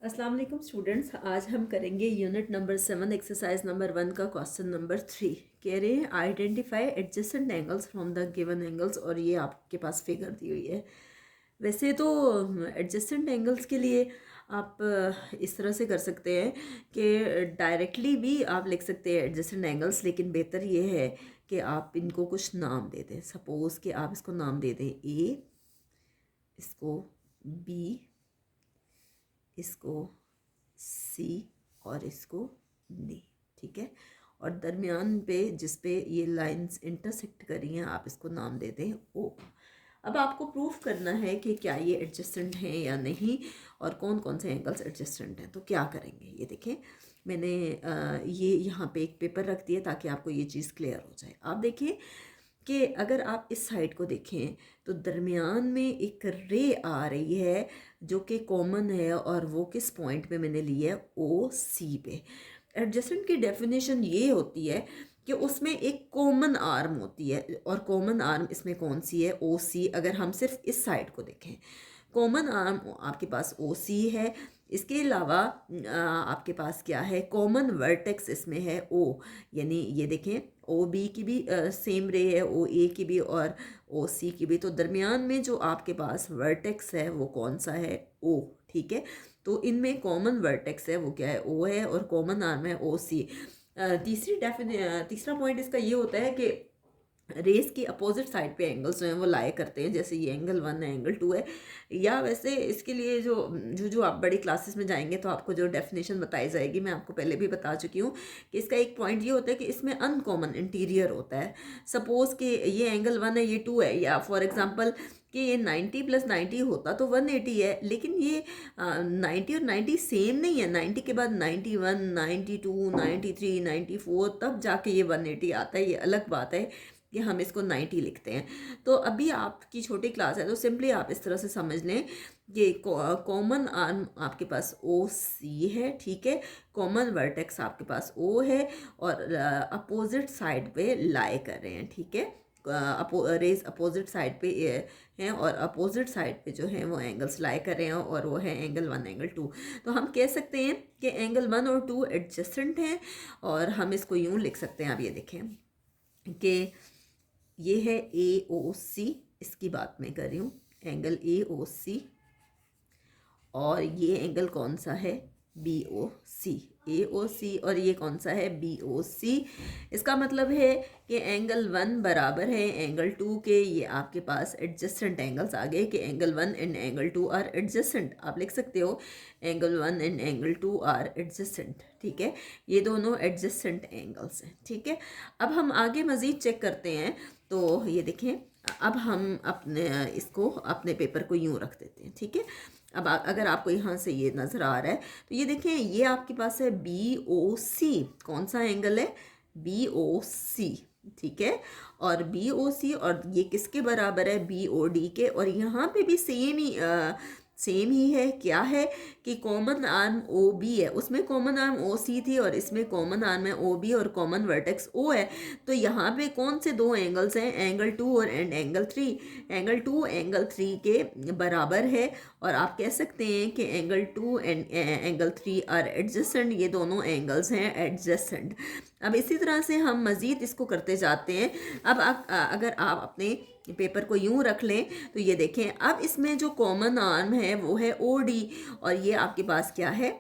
अस्सलाम वालेकुम स्टूडेंट्स। आज हम करेंगे यूनिट नंबर 7 एक्सरसाइज नंबर 1 का क्वेश्चन नंबर 3। कह रहे हैं identify adjacent angles from the given angles, और ये आपके पास फिगर दी हुई है। वैसे तो एडजेसेंट एंगल्स के लिए आप इस तरह से कर सकते हैं कि डायरेक्टली भी आप लिख सकते हैं एडजेसेंट एंगल्स, लेकिन बेहतर ये है कि आप इनको कुछ नाम दे दें। सपोज़ कि आप इसको नाम दे दें ए, इसको बी, इसको सी और इसको डी। ठीक है, और दरमियान पे जिस पे ये लाइंस इंटरसेक्ट करी हैं आप इसको नाम दे दें ओ। अब आपको प्रूफ करना है कि क्या ये एडजस्टेंट हैं या नहीं, और कौन कौन से एंगल्स एडजस्टेंट हैं। तो क्या करेंगे, ये देखें मैंने ये यहाँ पे एक पेपर रख दिया ताकि आपको ये चीज़ क्लियर हो जाए। आप देखिए कि अगर आप इस साइड को देखें तो दरमियान में एक रे आ रही है जो कि कॉमन है, और वो किस पॉइंट पे मैंने ली है, ओ सी पे। एडजेसेंट की डेफिनेशन ये होती है कि उसमें एक कॉमन आर्म होती है, और कॉमन आर्म इसमें कौन सी है, ओ सी। अगर हम सिर्फ इस साइड को देखें, कॉमन आर्म आपके पास ओ सी है। इसके अलावा आपके पास क्या है, कॉमन वर्टेक्स इसमें है ओ, यानी ये देखें ओ बी की भी सेम रे है, ओ ए की भी और ओ सी की भी। तो दरमियान में जो आपके पास वर्टेक्स है वो कौन सा है, ओ। ठीक है, तो इनमें कॉमन वर्टेक्स है वो क्या है, ओ है, और कॉमन आर्म है ओ सी। तीसरा पॉइंट इसका ये होता है कि रेस की अपोजिट साइड पे एंगल्स जो हैं वो लाए करते हैं, जैसे ये एंगल 1 है, एंगल 2 है। या वैसे इसके लिए जो जो जो आप बड़ी क्लासेस में जाएंगे तो आपको जो डेफिनेशन बताई जाएगी, मैं आपको पहले भी बता चुकी हूँ कि इसका एक पॉइंट ये होता है कि इसमें अनकॉमन इंटीरियर होता है। सपोज़ कि ये एंगल 1 है, ये 2 है, या फॉर एग्जांपल कि ये 90 + 90 होता तो 180 है, लेकिन ये 90 और 90 सेम नहीं है। 90 के बाद 91, 92, 93, 94, तब जाके ये 180 आता है। ये अलग बात है कि हम इसको 90 लिखते हैं। तो अभी आपकी छोटी क्लास है तो सिंपली आप इस तरह से समझ लें कि कॉमन आर्म आपके पास ओ सी है। ठीक है, कॉमन वर्टेक्स आपके पास ओ है, और अपोजिट साइड पे लाई कर रहे हैं। ठीक है, रेज अपोजिट साइड पे हैं, और अपोजिट साइड पे जो है वो एंगल्स लाई कर रहे हैं, और वो है एंगल 1, एंगल 2। तो हम कह सकते हैं कि एंगल 1 और 2 एडजस्टेंट हैं, और हम इसको यूँ लिख सकते हैं। आप ये देखें कि ये है ए ओ सी, इसकी बात मैं कर रही हूँ, एंगल ए ओ सी, और ये एंगल कौन सा है, बी ओ सी। ए ओ सी और ये कौन सा है, बी ओ सी। इसका मतलब है कि एंगल 1 बराबर है एंगल 2 के। ये आपके पास एडजस्टेंट एंगल्स आ गए कि angle 1 and angle 2 are adjacent. आप लिख सकते हो angle 1 and angle 2 are adjacent. ठीक है, ये दोनों एडजस्टेंट एंगल्स हैं। ठीक है, अब हम आगे मज़ीद चेक करते हैं। तो ये देखें, अब हम अपने इसको अपने पेपर को यूँ रख देते हैं। ठीक है, अब अगर आपको यहाँ से ये नज़र आ रहा है तो ये देखें, ये आपके पास है बी ओ सी। कौन सा एंगल है, बी ओ सी। ठीक है, और बी ओ सी, और ये किसके बराबर है, बी ओ डी के। और यहाँ पे भी सेम ही है। क्या है कि कॉमन आर्म ओ बी है, उसमें कॉमन आर्म ओ सी थी, और इसमें कॉमन आर्म है ओ बी, और कॉमन वर्टेक्स ओ है। तो यहाँ पे कौन से दो एंगल्स हैं, एंगल 2 और एंगल 3। एंगल 2 एंगल 3 के बराबर है, और आप कह सकते हैं कि angle 2 and angle 3 are adjacent. ये दोनों एंगल्स हैं एडजस्टेंट। अब इसी तरह से हम मज़ीद इसको करते जाते हैं। अब अगर आप अपने पेपर को यूं रख लें तो ये देखें, अब इसमें जो कॉमन आर्म है वो है ओ डी, और ये आपके पास क्या है,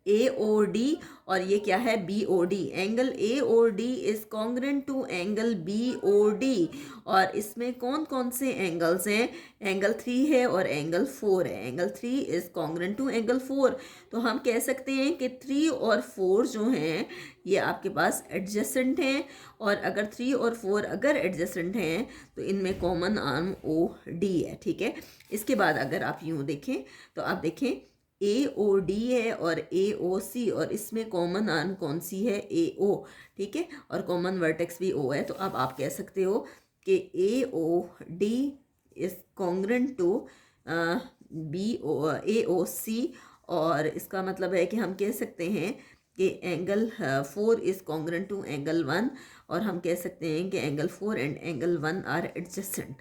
ए ओ डी, और ये क्या है, B O D. Angle A O D is congruent to angle B O D. और इसमें कौन कौन से एंगल्स हैं, एंगल 3 है और एंगल 4 है। Angle 3 is congruent to angle 4। तो हम कह सकते हैं कि 3 और 4 जो हैं ये आपके पास एडजस्टेंट हैं, और अगर 3 और 4 अगर एडजस्टेंट हैं तो इनमें कॉमन आर्म ओ डी है। ठीक है, इसके बाद अगर आप यूँ देखें तो आप देखें ए ओ डी है और ए ओ सी, और इसमें कॉमन आर्म कौन सी है, ए ओ। ठीक है, और कॉमन वर्टेक्स भी ओ है। तो अब आप कह सकते हो कि A O D is congruent to B O A O C, और इसका मतलब है कि हम कह सकते हैं कि angle 4 is congruent to angle 1, और हम कह सकते हैं कि angle 4 and angle 1 are adjacent.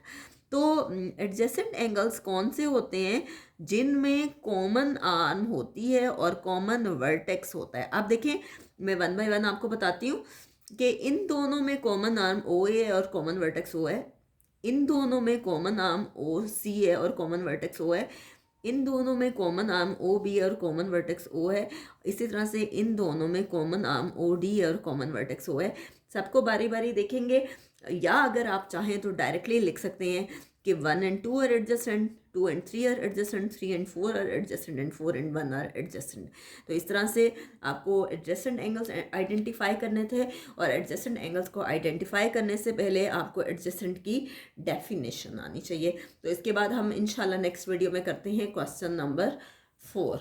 तो एडजेसेंट एंगल्स कौन से होते हैं? जिनमें कॉमन आर्म होती है और कॉमन वर्टेक्स होता है। आप देखें, मैं वन बाय वन आपको बताती हूँ कि इन दोनों में कॉमन आर्म ओ ए और कॉमन वर्टेक्स ओ है, इन दोनों में कॉमन आर्म ओ सी है और कॉमन वर्टेक्स ओ है, इन दोनों में कॉमन आर्म ओ बी और कॉमन वर्टेक्स ओ है, इसी तरह से इन दोनों में कॉमन आर्म ओ डी और कॉमन वर्टेक्स ओ है। सबको बारी बारी देखेंगे, या अगर आप चाहें तो डायरेक्टली लिख सकते हैं कि 1 and 2 are adjacent, 2 and 3 are adjacent, 3 and 4 are adjacent and 4 and 1 are adjacent. तो इस तरह से आपको एडजेसेंट एंगल्स आइडेंटिफाई करने थे, और एडजेसेंट एंगल्स को आइडेंटिफाई करने से पहले आपको एडजेसेंट की डेफिनेशन आनी चाहिए। तो इसके बाद हम इंशाल्लाह नेक्स्ट वीडियो में करते हैं क्वेश्चन नंबर 4।